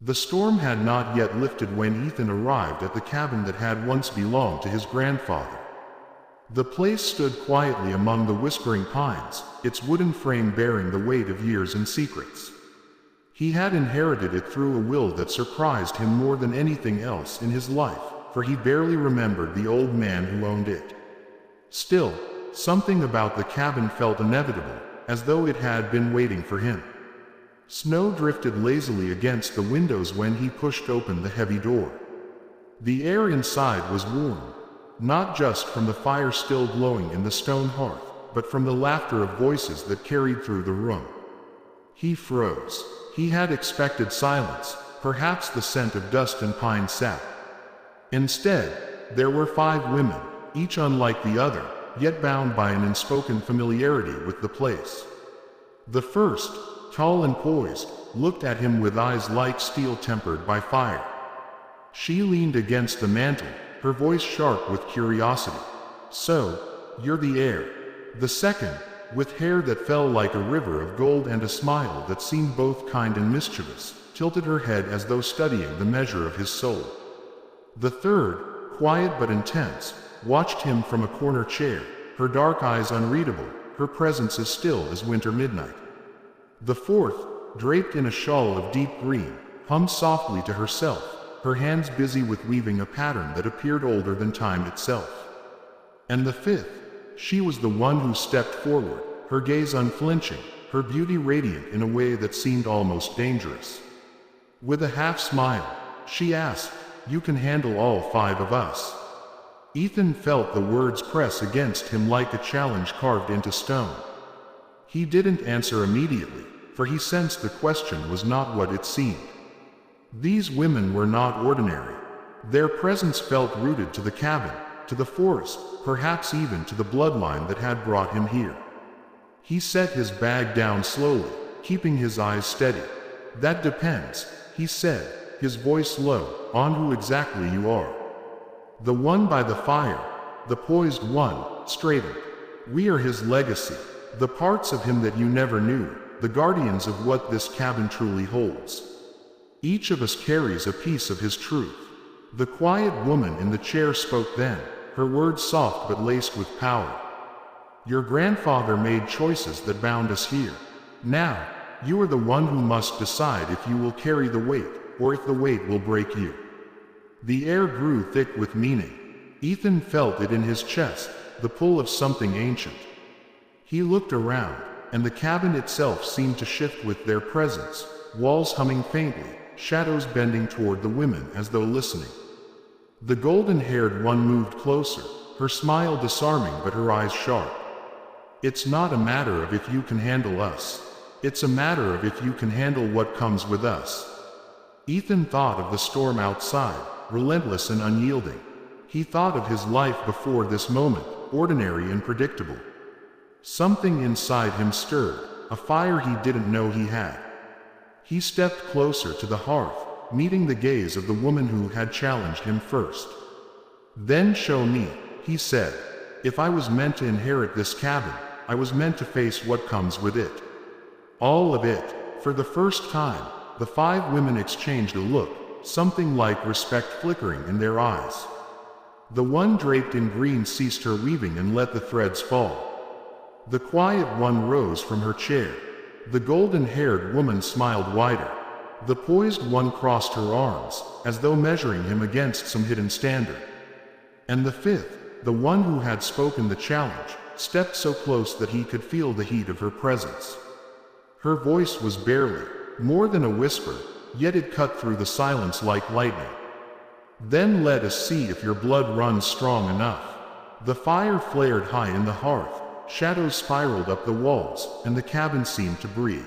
The storm had not yet lifted when Ethan arrived at the cabin that had once belonged to his grandfather. The place stood quietly among the whispering pines, its wooden frame bearing the weight of years and secrets. He had inherited it through a will that surprised him more than anything else in his life, for he barely remembered the old man who owned it. Still, something about the cabin felt inevitable, as though it had been waiting for him. Snow drifted lazily against the windows when he pushed open the heavy door. The air inside was warm, not just from the fire still glowing in the stone hearth, but from the laughter of voices that carried through the room. He froze. He had expected silence, perhaps the scent of dust and pine sap. Instead, there were 5 women, each unlike the other, yet bound by an unspoken familiarity with the place. The first, tall and poised, looked at him with eyes like steel tempered by fire. She leaned against the mantel, her voice sharp with curiosity. "So, you're the heir." The second, with hair that fell like a river of gold and a smile that seemed both kind and mischievous, tilted her head as though studying the measure of his soul. The third, quiet but intense, watched him from a corner chair, her dark eyes unreadable, her presence as still as winter midnight. The fourth, draped in a shawl of deep green, hummed softly to herself, her hands busy with weaving a pattern that appeared older than time itself. And the fifth, she was the one who stepped forward, her gaze unflinching, her beauty radiant in a way that seemed almost dangerous. With a half smile, she asked, "You can handle all 5 of us?" Ethan felt the words press against him like a challenge carved into stone. He didn't answer immediately, for he sensed the question was not what it seemed. These women were not ordinary. Their presence felt rooted to the cabin, to the forest, perhaps even to the bloodline that had brought him here. He set his bag down slowly, keeping his eyes steady. "That depends," he said, his voice low, "on who exactly you are." "The one by the fire," the poised one, straightened. "We are his legacy, the parts of him that you never knew, the guardians of what this cabin truly holds. Each of us carries a piece of his truth." The quiet woman in the chair spoke then, her words soft but laced with power. "Your grandfather made choices that bound us here. Now, you are the one who must decide if you will carry the weight, or if the weight will break you." The air grew thick with meaning. Ethan felt it in his chest, the pull of something ancient. He looked around, and the cabin itself seemed to shift with their presence, walls humming faintly, shadows bending toward the women as though listening. The golden-haired one moved closer, her smile disarming but her eyes sharp. "It's not a matter of if you can handle us. It's a matter of if you can handle what comes with us." Ethan thought of the storm outside, relentless and unyielding. He thought of his life before this moment, ordinary and predictable. Something inside him stirred, a fire he didn't know he had. He stepped closer to the hearth, meeting the gaze of the woman who had challenged him first. "Then show me," he said. "If I was meant to inherit this cabin, I was meant to face what comes with it. All of it." For the first time, the 5 women exchanged a look, something like respect flickering in their eyes. The one draped in green ceased her weaving and let the threads fall. The quiet one rose from her chair. The golden-haired woman smiled wider. The poised one crossed her arms, as though measuring him against some hidden standard. And the fifth, the one who had spoken the challenge, stepped so close that he could feel the heat of her presence. Her voice was barely more than a whisper, yet it cut through the silence like lightning. "Then let us see if your blood runs strong enough." The fire flared high in the hearth, shadows spiraled up the walls, and the cabin seemed to breathe.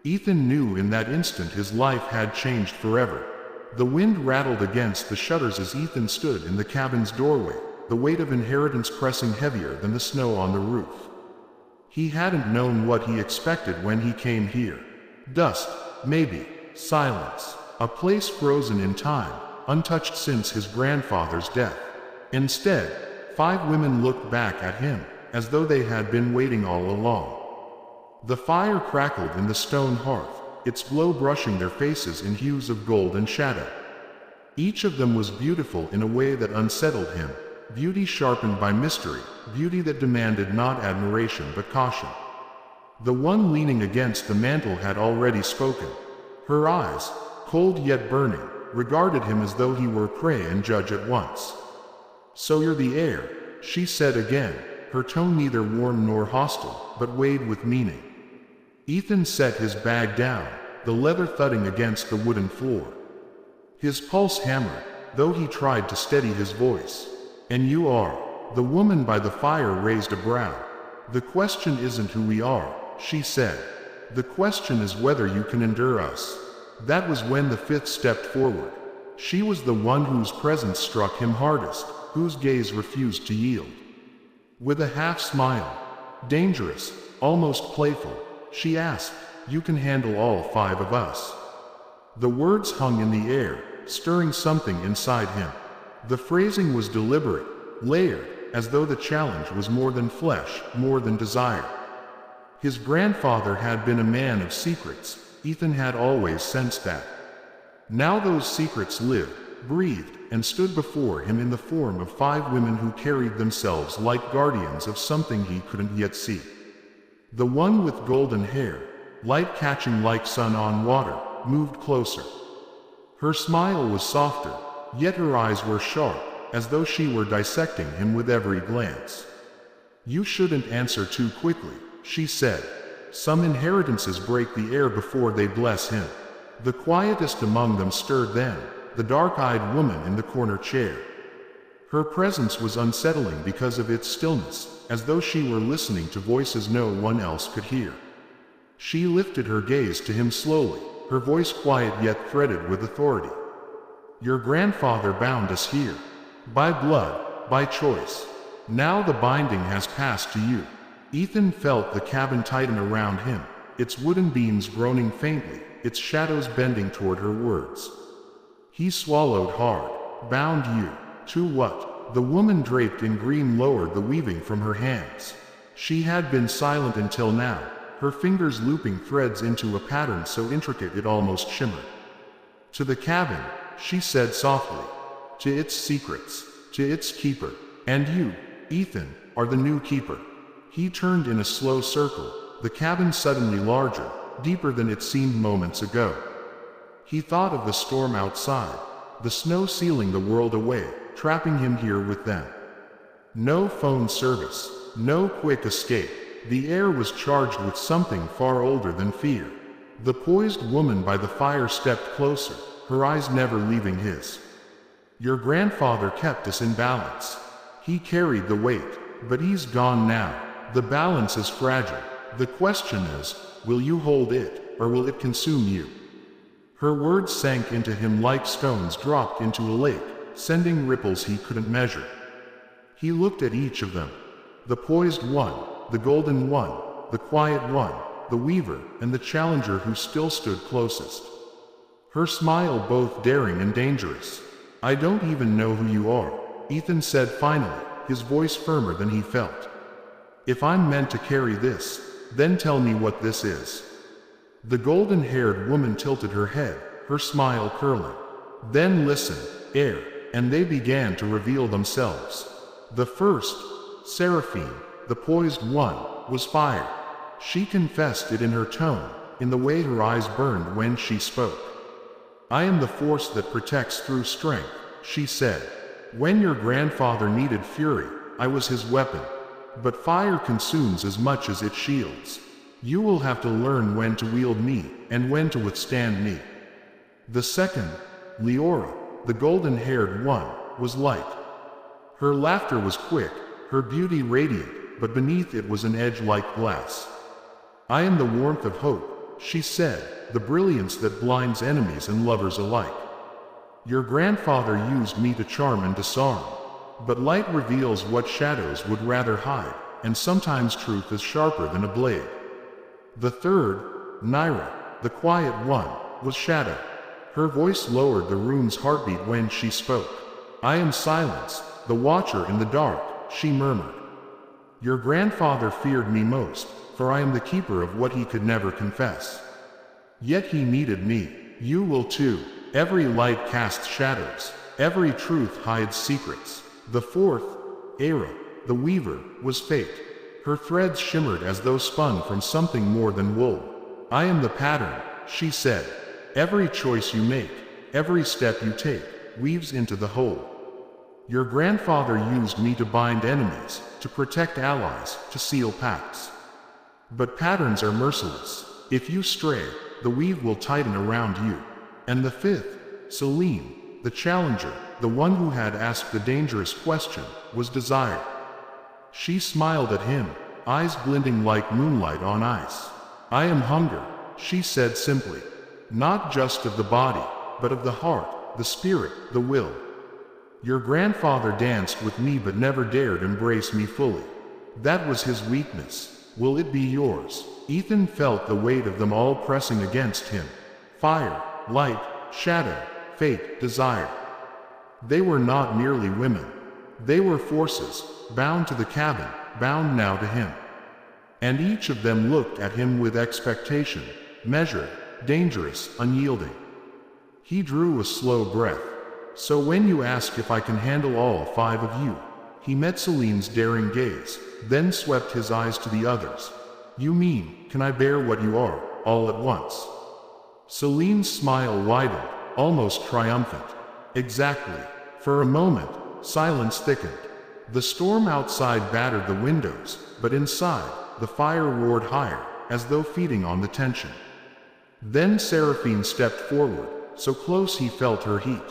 Ethan knew in that instant his life had changed forever. The wind rattled against the shutters as Ethan stood in the cabin's doorway, the weight of inheritance pressing heavier than the snow on the roof. He hadn't known what he expected when he came here. Dust, maybe, silence, a place frozen in time, untouched since his grandfather's death. Instead, 5 women looked back at him, as though they had been waiting all along. The fire crackled in the stone hearth, its glow brushing their faces in hues of gold and shadow. Each of them was beautiful in a way that unsettled him, beauty sharpened by mystery, beauty that demanded not admiration but caution. The one leaning against the mantel had already spoken. Her eyes, cold yet burning, regarded him as though he were prey and judge at once. "So you're the heir," she said again, her tone neither warm nor hostile, but weighed with meaning. Ethan set his bag down, the leather thudding against the wooden floor. His pulse hammered, though he tried to steady his voice. "And you are?" The woman by the fire raised a brow. "The question isn't who we are," she said. "The question is whether you can endure us." That was when the fifth stepped forward. She was the one whose presence struck him hardest, whose gaze refused to yield. With a half smile, dangerous, almost playful, she asked, "You can handle all 5 of us?" The words hung in the air, stirring something inside him. The phrasing was deliberate, layered, as though the challenge was more than flesh, more than desire. His grandfather had been a man of secrets. Ethan had always sensed that. Now those secrets lived, breathed, and stood before him in the form of 5 women who carried themselves like guardians of something he couldn't yet see. The one with golden hair, light catching like sun on water, moved closer. Her smile was softer, yet her eyes were sharp, as though she were dissecting him with every glance. "You shouldn't answer too quickly," she said. "Some inheritances break the air before they bless him." The quietest among them stirred then, the dark-eyed woman in the corner chair. Her presence was unsettling because of its stillness, as though she were listening to voices no one else could hear. She lifted her gaze to him slowly, her voice quiet yet threaded with authority. "Your grandfather bound us here. By blood, by choice. Now the binding has passed to you." Ethan felt the cabin tighten around him, its wooden beams groaning faintly, its shadows bending toward her words. He swallowed hard. "Bound you? To what?" The woman draped in green lowered the weaving from her hands. She had been silent until now, her fingers looping threads into a pattern so intricate it almost shimmered. "To the cabin," she said softly. "To its secrets, to its keeper. And you, Ethan, are the new keeper." He turned in a slow circle, the cabin suddenly larger, deeper than it seemed moments ago. He thought of the storm outside, the snow sealing the world away, trapping him here with them. No phone service, no quick escape. The air was charged with something far older than fear. The poised woman by the fire stepped closer, her eyes never leaving his. "Your grandfather kept us in balance. He carried the weight, but he's gone now. The balance is fragile. The question is, will you hold it, or will it consume you?" Her words sank into him like stones dropped into a lake, sending ripples he couldn't measure. He looked at each of them. The poised one, the golden one, the quiet one, the weaver, and the challenger who still stood closest. Her smile both daring and dangerous. "I don't even know who you are," Ethan said finally, his voice firmer than he felt. "If I'm meant to carry this, then tell me what this is." The golden-haired woman tilted her head, her smile curling. "Then listen, heir," and they began to reveal themselves. The first, Seraphine, the poised one, was fire. She confessed it in her tone, in the way her eyes burned when she spoke. "I am the force that protects through strength," she said. "When your grandfather needed fury, I was his weapon. But fire consumes as much as it shields. You will have to learn when to wield me, and when to withstand me." The second, Leora, the golden-haired one, was light. Her laughter was quick, her beauty radiant, but beneath it was an edge like glass. "I am the warmth of hope," she said, "the brilliance that blinds enemies and lovers alike. Your grandfather used me to charm and disarm. But light reveals what shadows would rather hide, and sometimes truth is sharper than a blade." The third, Naira, the quiet one, was shadow. Her voice lowered the room's heartbeat when she spoke. "I am silence, the watcher in the dark," she murmured. "Your grandfather feared me most, for I am the keeper of what he could never confess." Yet he needed me. You will too. Every light casts shadows. Every truth hides secrets. The fourth, Era, the weaver, was fate. Her threads shimmered as though spun from something more than wool. I am the pattern, she said. Every choice you make, every step you take, weaves into the whole. Your grandfather used me to bind enemies, to protect allies, to seal pacts. But patterns are merciless. If you stray, the weave will tighten around you. And the fifth, Celine, the challenger, the one who had asked the dangerous question, was desire. She smiled at him, eyes glinting like moonlight on ice. I am hunger, she said simply. Not just of the body, but of the heart, the spirit, the will. Your grandfather danced with me but never dared embrace me fully. That was his weakness. Will it be yours? Ethan felt the weight of them all pressing against him. Fire, light, shadow, fate, desire. They were not merely women. They were forces, bound to the cabin, bound now to him. And each of them looked at him with expectation, measured, dangerous, unyielding. He drew a slow breath. So when you ask if I can handle all five of you, he met Celine's daring gaze, then swept his eyes to the others. You mean, can I bear what you are, all at once? Celine's smile widened, almost triumphant. Exactly. For a moment, silence thickened. The storm outside battered the windows, but inside, the fire roared higher, as though feeding on the tension. Then Seraphine stepped forward, so close he felt her heat.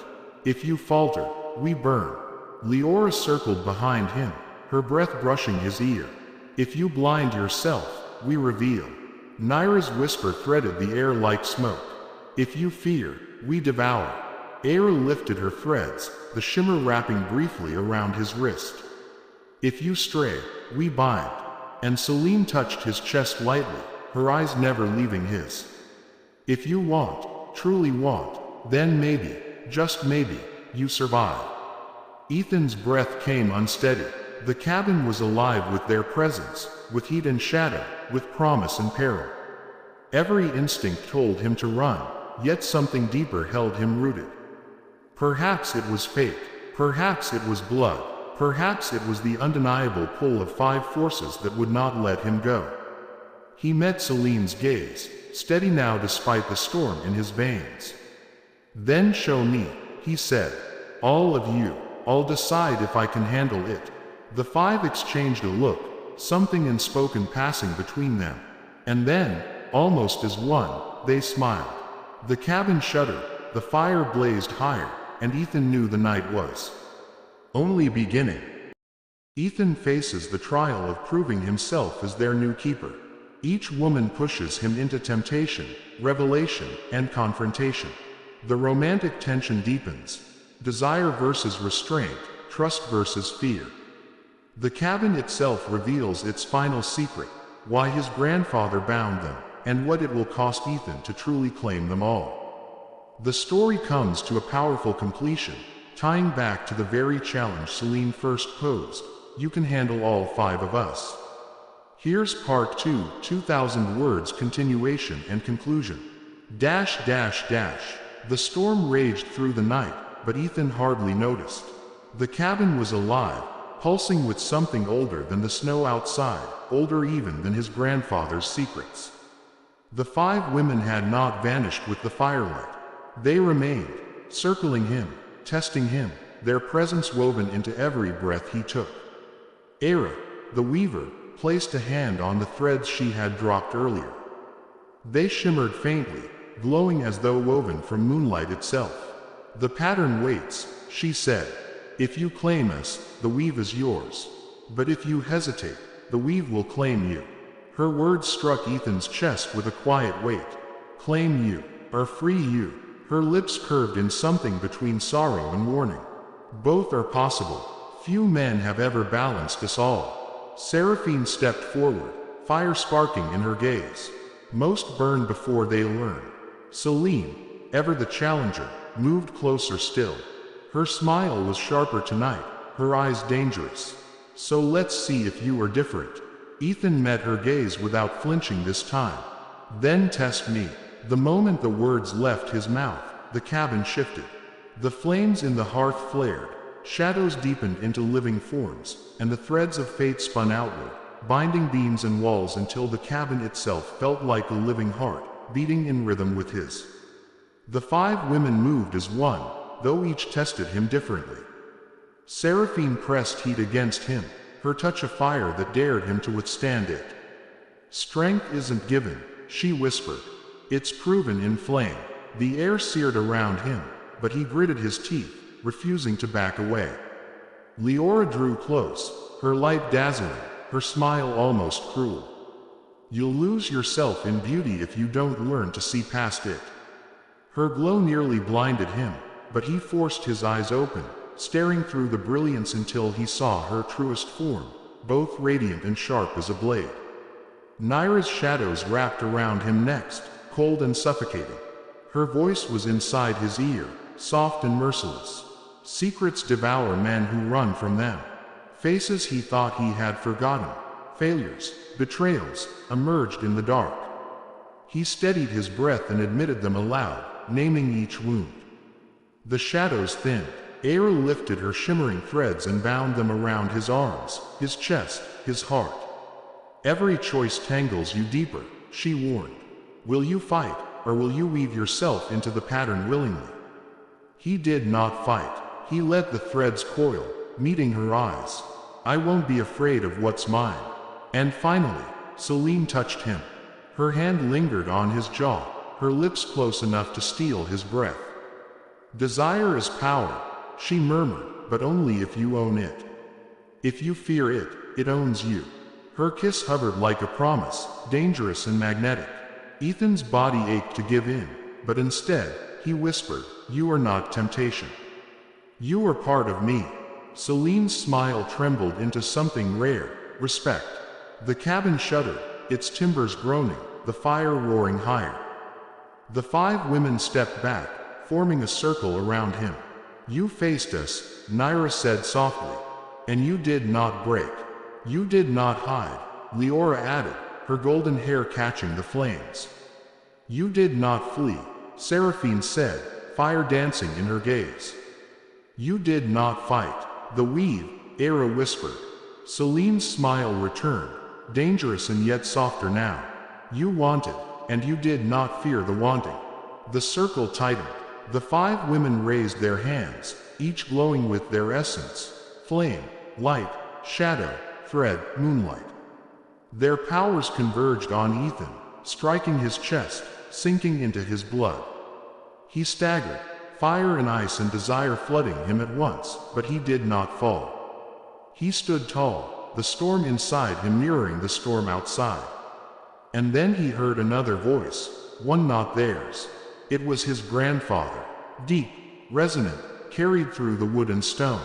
If you falter, we burn. Leora circled behind him, her breath brushing his ear. If you blind yourself, we reveal. Naira's whisper threaded the air like smoke. If you fear, we devour. Era lifted her threads, the shimmer wrapping briefly around his wrist. If you stray, we bind. And Celine touched his chest lightly, her eyes never leaving his. If you want, truly want, then maybe, just maybe, you survive. Ethan's breath came unsteady. The cabin was alive with their presence, with heat and shadow, with promise and peril. Every instinct told him to run, yet something deeper held him rooted. Perhaps it was fate, perhaps it was blood, perhaps it was the undeniable pull of five forces that would not let him go. He met Celine's gaze, steady now despite the storm in his veins. Then show me, he said. All of you, I'll decide if I can handle it. The five exchanged a look, something unspoken passing between them. And then, almost as one, they smiled. The cabin shuddered, the fire blazed higher, and Ethan knew the night was only beginning. Ethan faces the trial of proving himself as their new keeper. Each woman pushes him into temptation, revelation, and confrontation. The romantic tension deepens. Desire versus restraint, trust versus fear. The cabin itself reveals its final secret, why his grandfather bound them, and what it will cost Ethan to truly claim them all. The story comes to a powerful completion, tying back to the very challenge Celine first posed. You can handle all five of us. Here's part 2, 2,000 words continuation and conclusion. The storm raged through the night, but Ethan hardly noticed. The cabin was alive, pulsing with something older than the snow outside, older even than his grandfather's secrets. The five women had not vanished with the firelight. They remained, circling him, testing him, their presence woven into every breath he took. Era, the weaver, placed a hand on the threads she had dropped earlier. They shimmered faintly, glowing as though woven from moonlight itself. The pattern waits, she said. If you claim us, the weave is yours. But if you hesitate, the weave will claim you. Her words struck Ethan's chest with a quiet weight. Claim you, or free you. Her lips curved in something between sorrow and warning. Both are possible. Few men have ever balanced us all. Seraphine stepped forward, fire sparking in her gaze. Most burn before they learn. Celine, ever the challenger, moved closer still. Her smile was sharper tonight, her eyes dangerous. So let's see if you are different. Ethan met her gaze without flinching this time. Then test me. The moment the words left his mouth, the cabin shifted. The flames in the hearth flared, shadows deepened into living forms, and the threads of fate spun outward, binding beams and walls until the cabin itself felt like a living heart, beating in rhythm with his. The 5 women moved as one, though each tested him differently. Seraphine pressed heat against him, her touch a fire that dared him to withstand it. Strength isn't given, she whispered. It's proven in flame. The air seared around him, but he gritted his teeth, refusing to back away. Leora drew close, her light dazzling, her smile almost cruel. You'll lose yourself in beauty if you don't learn to see past it. Her glow nearly blinded him, but he forced his eyes open, staring through the brilliance until he saw her truest form, both radiant and sharp as a blade. Nyra's shadows wrapped around him next, cold and suffocating. Her voice was inside his ear, soft and merciless. Secrets devour men who run from them. Faces he thought he had forgotten, failures, betrayals, emerged in the dark. He steadied his breath and admitted them aloud, naming each wound. The shadows thinned. Aera lifted her shimmering threads and bound them around his arms, his chest, his heart. Every choice tangles you deeper, she warned. Will you fight, or will you weave yourself into the pattern willingly? He did not fight. He let the threads coil, meeting her eyes. I won't be afraid of what's mine. And finally, Celine touched him. Her hand lingered on his jaw, her lips close enough to steal his breath. Desire is power, she murmured, but only if you own it. If you fear it, it owns you. Her kiss hovered like a promise, dangerous and magnetic. Ethan's body ached to give in, but instead, he whispered, you are not temptation. You are part of me. Celine's smile trembled into something rare, respect. The cabin shuddered, its timbers groaning, the fire roaring higher. The 5 women stepped back, forming a circle around him. You faced us, Nyra said softly. And you did not break. You did not hide, Leora added, her golden hair catching the flames. You did not flee, Seraphine said, fire dancing in her gaze. You did not fight, the weave, Aera whispered. Celine's smile returned, dangerous and yet softer now. You wanted, and you did not fear the wanting. The circle tightened. The 5 women raised their hands, each glowing with their essence, flame, light, shadow, thread, moonlight. Their powers converged on Ethan, striking his chest, sinking into his blood. He staggered, fire and ice and desire flooding him at once, but he did not fall. He stood tall, the storm inside him mirroring the storm outside. And then he heard another voice, one not theirs. It was his grandfather, deep, resonant, carried through the wood and stone.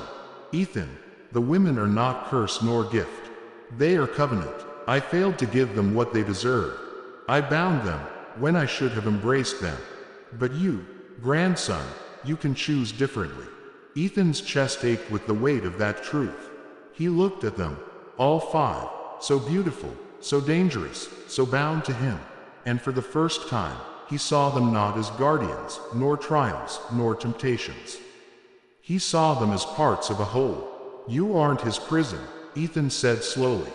Ethan, the women are not curse nor gift. They are covenant. I failed to give them what they deserved. I bound them, when I should have embraced them. But you, grandson, you can choose differently. Ethan's chest ached with the weight of that truth. He looked at them, all 5, so beautiful, so dangerous, so bound to him. And for the first time, he saw them not as guardians, nor triumphs, nor temptations. He saw them as parts of a whole. You aren't his prison, Ethan said slowly.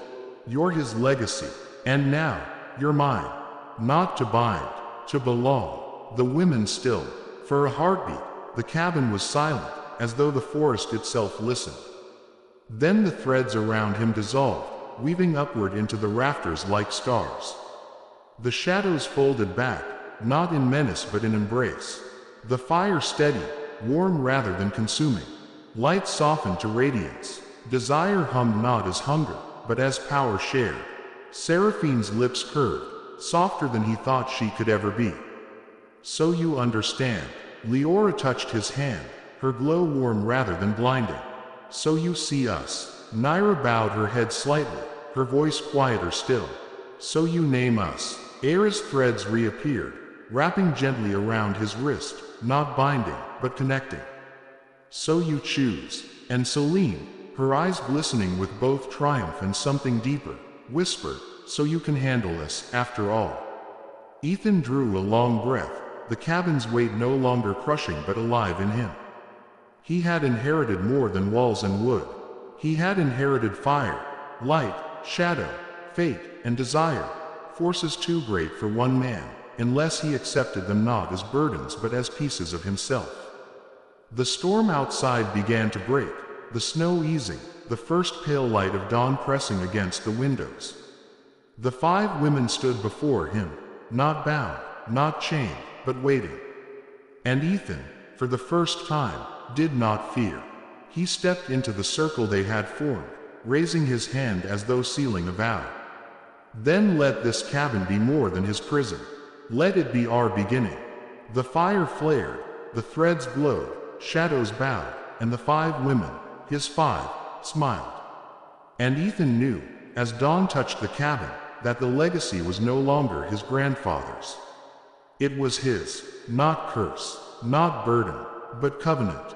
You're his legacy. And now, you're mine. Not to bind, to belong. The women stilled. For a heartbeat, the cabin was silent, as though the forest itself listened. Then the threads around him dissolved, weaving upward into the rafters like stars. The shadows folded back, not in menace but in embrace. The fire steadied, warm rather than consuming. Light softened to radiance. Desire hummed not as hunger, but as power shared. Seraphine's lips curved, softer than he thought she could ever be. So you understand. Leora touched his hand, her glow warm rather than blinding. So you see us. Nyra bowed her head slightly, her voice quieter still. So you name us. Aera's threads reappeared, wrapping gently around his wrist, not binding, but connecting. So you choose. And Celine, her eyes glistening with both triumph and something deeper, whispered, so you can handle us, after all. Ethan drew a long breath, the cabin's weight no longer crushing but alive in him. He had inherited more than walls and wood. He had inherited fire, light, shadow, fate, and desire, forces too great for one man, unless he accepted them not as burdens but as pieces of himself. The storm outside began to break, the snow easing, the first pale light of dawn pressing against the windows. The 5 women stood before him, not bound, not chained, but waiting. And Ethan, for the first time, did not fear. He stepped into the circle they had formed, raising his hand as though sealing a vow. Then let this cabin be more than his prison. Let it be our beginning. The fire flared, the threads glowed, shadows bowed, and the 5 women, his 5, smiled. And Ethan knew, as dawn touched the cabin, that the legacy was no longer his grandfather's. It was his, not curse, not burden, but covenant.